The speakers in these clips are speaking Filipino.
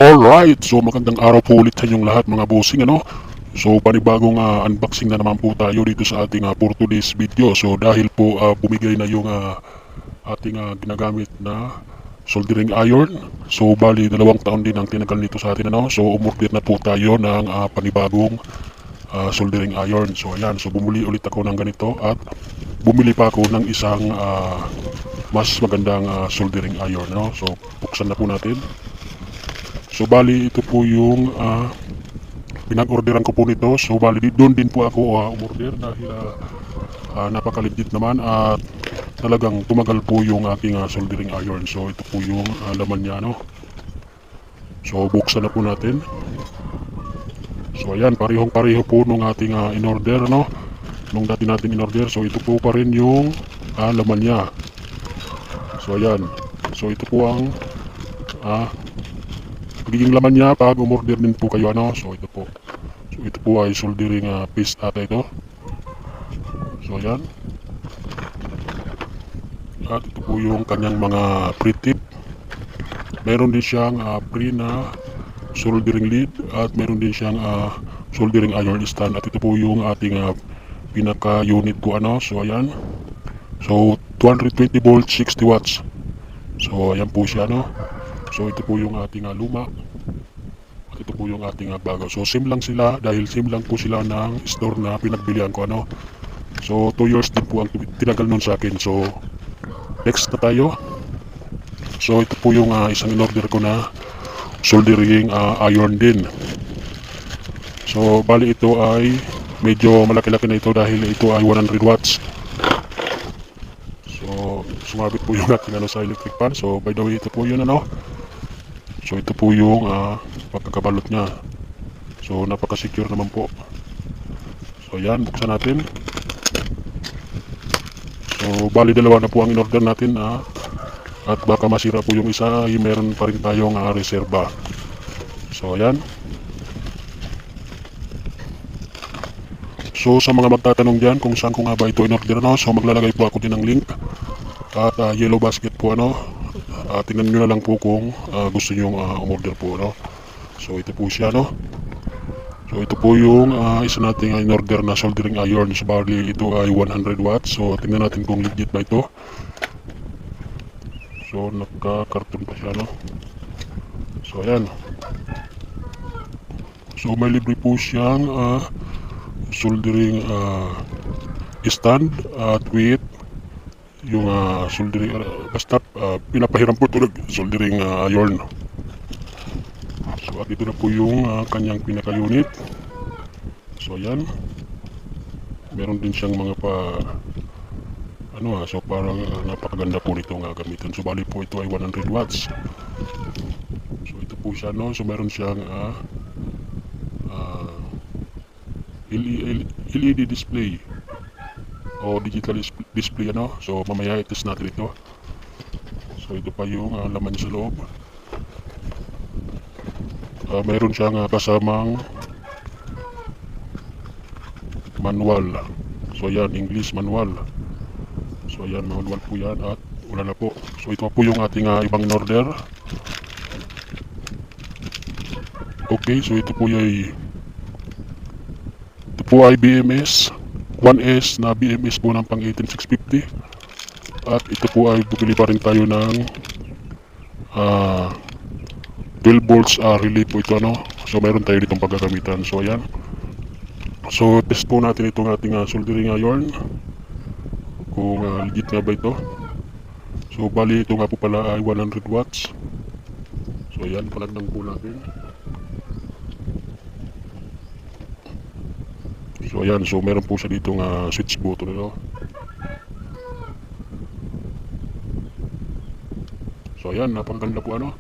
Alright, so magandang araw po ulit sa inyong lahat mga bossing ano. So panibagong unboxing na naman po tayo dito sa ating for today's video. So dahil po bumigay na yung ating ginagamit na soldering iron. So bali 2 taon din ang tinagal nito sa atin ano. So umorder na po tayo ng panibagong soldering iron. So ayan, so bumuli ulit ako ng ganito at bumili pa ako ng isang mas magandang soldering iron no. So buksan na po natin. So bali ito po yung pinag-orderan ko po nito. So bali doon din po ako umorder dahil napaka-legit naman at talagang tumagal po yung aking soldering iron. So ito po yung laman niya no. So buksan na po natin. So ayan, parehong-pareho po nung ating in-order no. Nung dati natin in-order. So ito po pa rin yung laman niya. So ayan. So ito po ang magiging laman niya pag umorder din po kayo ano. So ito po. So ito po ay soldering paste ata ito. So ayan. At ito po yung kanyang mga pre-tip. Meron din siyang pre na soldering lead at meron din siyang soldering iron stand. At ito po yung ating pinaka-unit ko ano. So ayan. So 220 volts 60 watts. So ayan po siya no. So ito po yung ating luma. At ito po yung ating bago. So same lang sila dahil same lang po sila ng store na pinagbilihan ko ano. So 2 years din po ang tinagal nun sa akin. So next na tayo. So ito po yung isang in-order ko na soldering iron din. So bali ito ay medyo malaki-laki na ito dahil ito ay 100 watts. So sumabit po yung ating sa electric fan. So by the way ito po yun ano. So ito po yung pagkakabalot niya. So napaka-secure naman po. So yan, buksan natin. So bali dalawa na po ang in-order natin at baka masira po yung isa, meron pa rin tayong reserba. So ayan. So sa mga magtatanong dyan kung saan ko nga ba ito in-order no, so maglalagay po ako din ng link at yellow basket po ano. Tingnan nyo na lang po kung gusto nyo umorder po no. So ito po siya no. So ito po yung isa nating in-order na soldering iron. So bali ito ay 100 watts. So tingnan natin kung legit ba ito. So naka-carton pa siya no. So ayan. So may libre po siyang soldering stand at with yung soldering basta pinapahiram po ito soldering iron. So at ito na po yung kanyang pinaka-unit. So ayan. Meron din siyang mga so parang napakaganda po nito gamitin. So bali po ito ay 100 watts. So ito po siya no. So meron siyang LED display o digital display ano. So mamaya i-test natin ito. So ito pa yung laman sa loob. Mayroon siyang kasamang manual. So yan, English manual. So yan, manual po yan at wala na po. So ito po yung ating ibang in-order. Okay, so ito po ay BMS 1S na BMS po ng pang 18650. At ito po ay bumili pa rin tayo ng 12 volts relay po ito ano. So meron tayo ditong paggagamitan. So ayan. So test po natin itong ating soldering iron kung legit nga ba ito. So bali ito nga po pala ay 100 watts. So ayan, palagdang po natin. So ayan, so meron po siya ditong switch button no? So ayan, napakaganda po ano.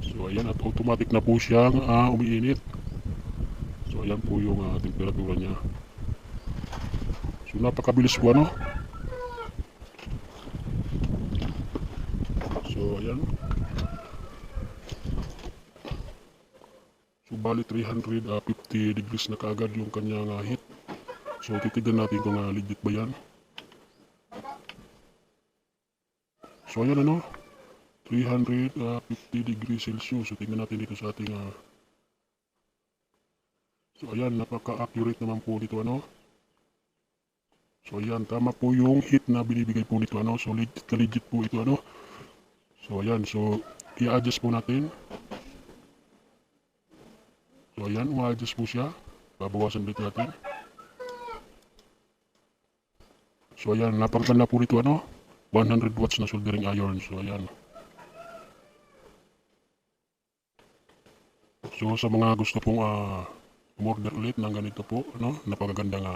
So ayan, at automatic na po siyang umiinit. So ayan po yung temperatura niya. So napakabilis po ano. So ayan. So bali 350 degrees na kaagad yung kanyang heat. So titignan natin kung legit ba yan. So ayan ano. 350 degrees Celsius. So tingnan natin dito sa ating so ayan, napaka-accurate naman po dito ano. So ayan, tama po yung heat na binibigay po nito ano. So legit po ito ano. So ayan, so i-adjust po natin. So ayan, ma-adjust po siya. Babawasan dito natin. So ayan, napakaganda po nito ano. 100 watts na soldering iron. So ayan. So sa mga gusto pong umorder ulit ng ganito po, no? Napakagandang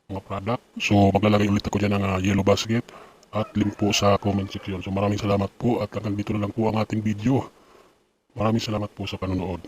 mga product. So maglalagay ulit ako dyan ng yellow basket at link po sa comment section. So maraming salamat po at hanggang dito na lang po ang ating video. Maraming salamat po sa panonood.